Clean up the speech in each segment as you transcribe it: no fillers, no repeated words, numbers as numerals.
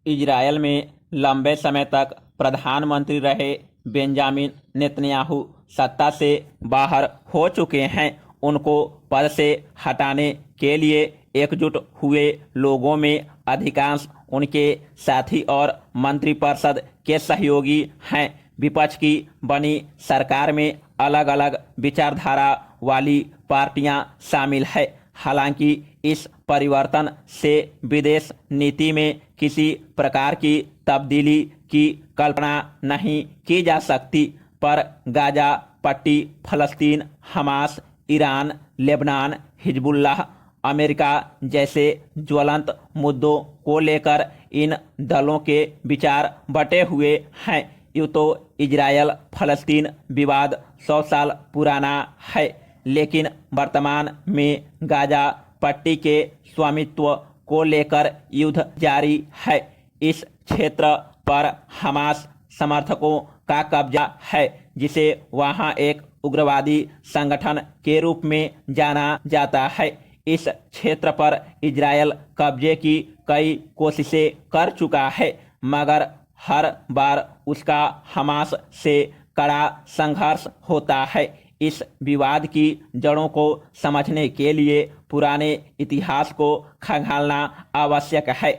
Israel में लंबे समय तक प्रधानमंत्री रहे बेंजामिन नेतन्याहू सत्ता से बाहर हो चुके हैं। उनको पद से हटाने के लिए एकजुट हुए लोगों में अधिकांश उनके साथी और मंत्रिपरिषद के सहयोगी हैं। विपक्ष की बनी सरकार में अलग अलग विचारधारा वाली पार्टियां शामिल है। हालांकि इस परिवर्तन से विदेश नीति में किसी प्रकार की तब्दीली की कल्पना नहीं की जा सकती, पर गाजा पट्टी, फलस्तीन, Hamas, Iran, Lebanon, Hezbollah, America जैसे ज्वलंत मुद्दों को लेकर इन दलों के विचार बटे हुए हैं। यूँ तो इजरायल फलस्तीन विवाद 100 साल पुराना है, लेकिन वर्तमान में गाजा पट्टी के स्वामित्व को लेकर युद्ध जारी है। इस क्षेत्र पर हमास समर्थकों का कब्जा है, जिसे वहां एक उग्रवादी संगठन के रूप में जाना जाता है। इस क्षेत्र पर इजरायल कब्जे की कई कोशिशें कर चुका है, मगर हर बार उसका हमास से कड़ा संघर्ष होता है। इस विवाद की जड़ों को समझने के लिए पुराने इतिहास को खंगालना आवश्यक है।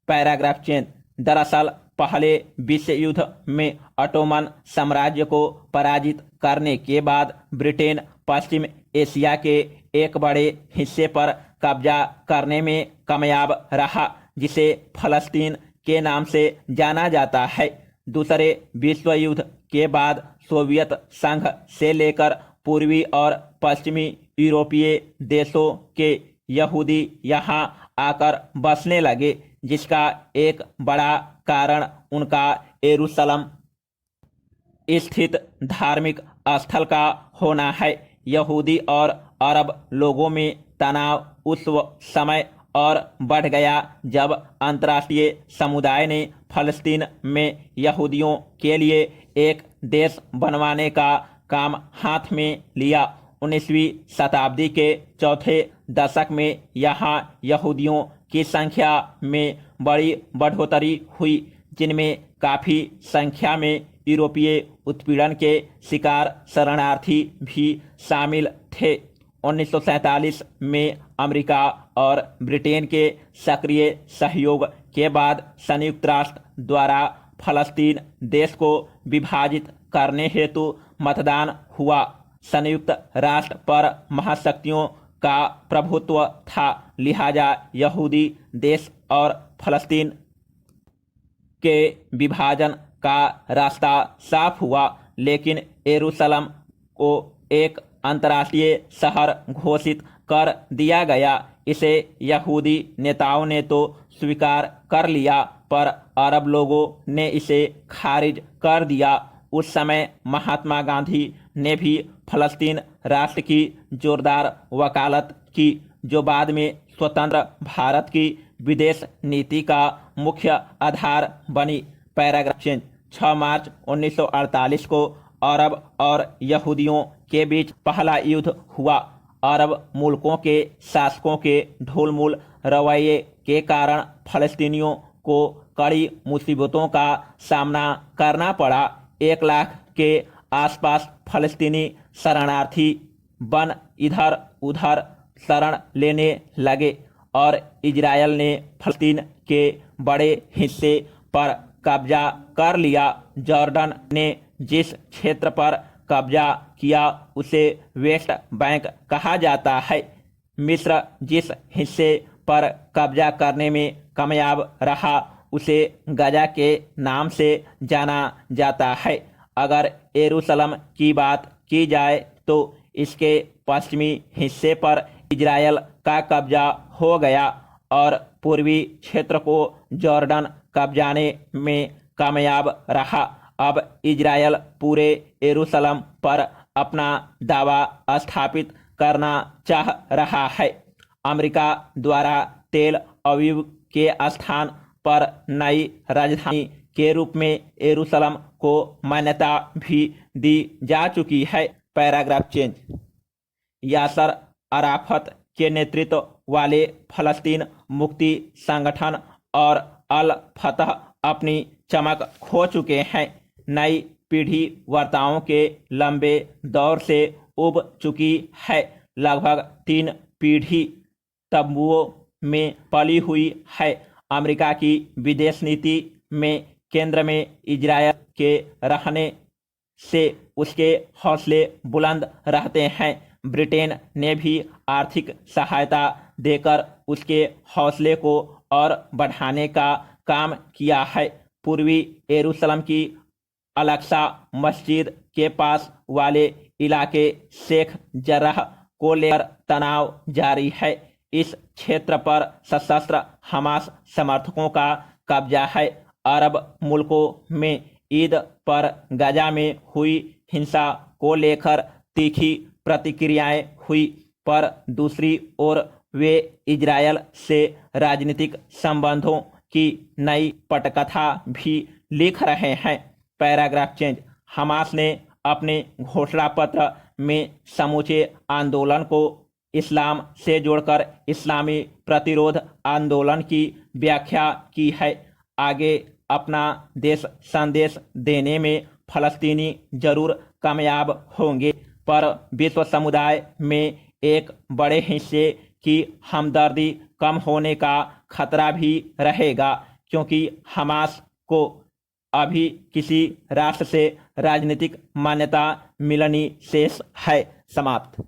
Paragraph change. दरअसल पहले विश्व युद्ध में ऑटोमन साम्राज्य को पराजित करने के बाद ब्रिटेन पश्चिम एशिया के एक बड़े हिस्से पर कब्जा करने में कामयाब रहा, जिसे फलस्तीन के नाम से जाना जाता है। दूसरे विश्व युद्ध के बाद सोवियत संघ से लेकर पूर्वी और पश्चिमी यूरोपीय देशों के यहूदी यहाँ आकर बसने लगे, जिसका एक बड़ा कारण उनका यरूशलेम स्थित धार्मिक स्थल का होना है। यहूदी और अरब लोगों में तनाव उस समय और बढ़ गया जब अंतर्राष्ट्रीय समुदाय ने फलस्तीन में यहूदियों के लिए एक देश बनवाने का काम हाथ में लिया। 19वीं शताब्दी के चौथे दशक में यहाँ यहूदियों की संख्या में बड़ी बढ़ोतरी हुई, जिनमें काफ़ी संख्या में यूरोपीय उत्पीड़न के शिकार शरणार्थी भी शामिल थे। 1947 में अमेरिका और ब्रिटेन के सक्रिय सहयोग के बाद संयुक्त राष्ट्र द्वारा फलस्तीन देश को विभाजित करने हेतु मतदान हुआ। संयुक्त राष्ट्र पर महाशक्तियों का प्रभुत्व था, लिहाजा यहूदी देश और फलस्तीन के विभाजन का रास्ता साफ हुआ। लेकिन यरूशलेम को एक अंतर्राष्ट्रीय शहर घोषित कर दिया गया। इसे यहूदी नेताओं ने तो स्वीकार कर लिया, पर अरब लोगों ने इसे खारिज कर दिया। उस समय महात्मा गांधी ने भी फलस्तीन राष्ट्र की जोरदार वकालत की, जो बाद में स्वतंत्र भारत की विदेश नीति का मुख्य आधार बनी। Paragraph change. 6 मार्च 1948 को अरब और यहूदियों के बीच पहला युद्ध हुआ। अरब मुल्कों के शासकों के ढोलमुल रवैये के कारण फलस्तीनियों को कड़ी मुसीबतों का सामना करना पड़ा। 1 लाख के आसपास फलस्तीनी शरणार्थी बन इधर उधर शरण लेने लगे और इजरायल ने फलस्तीन के बड़े हिस्से पर कब्जा कर लिया। जॉर्डन ने जिस क्षेत्र पर कब्जा किया उसे वेस्ट बैंक कहा जाता है। मिस्र जिस हिस्से पर कब्जा करने में कामयाब रहा उसे गाजा के नाम से जाना जाता है। अगर यरूशलेम की बात की जाए तो इसके पश्चिमी हिस्से पर इजरायल का कब्जा हो गया और पूर्वी क्षेत्र को जॉर्डन कब्जाने में कामयाब रहा। अब इजरायल पूरे यरूशलेम पर अपना दावा स्थापित करना चाह रहा है। अमेरिका द्वारा तेल अवीव के स्थान पर नई राजधानी के रूप में यरूशलेम को मान्यता भी दी जा चुकी है। Paragraph change. यासर अराफत के नेतृत्व वाले फलस्तीन मुक्ति संगठन और अल फतह अपनी चमक खो चुके हैं। नई पीढ़ी वार्ताओं के लंबे दौर से उब चुकी है। लगभग 3 पीढ़ी तंबुओं में पली हुई है। अमेरिका की विदेश नीति में केंद्र में इजरायल के रहने से उसके हौसले बुलंद रहते हैं। ब्रिटेन ने भी आर्थिक सहायता देकर उसके हौसले को और बढ़ाने का काम किया है। पूर्वी यरूशलेम की अल-अक्सा मस्जिद के पास वाले इलाके शेख जर्राह को लेकर तनाव जारी है। इस क्षेत्र पर सशस्त्र हमास समर्थकों का कब्जा है। अरब मुल्कों में ईद पर गाजा में हुई हिंसा को लेकर तीखी प्रतिक्रियाएं हुई, पर दूसरी ओर वे इजरायल से राजनीतिक संबंधों की नई पटकथा भी लिख रहे हैं। Paragraph change. हमास ने अपने घोषणा पत्र में समूचे आंदोलन को इस्लाम से जोड़कर इस्लामी प्रतिरोध आंदोलन की व्याख्या की है। आगे अपना देश संदेश देने में फलस्तीनी जरूर कामयाब होंगे, पर विश्व समुदाय में एक बड़े हिस्से की हमदर्दी कम होने का खतरा भी रहेगा, क्योंकि हमास को अभी किसी राष्ट्र से राजनीतिक मान्यता मिलनी शेष है। समाप्त।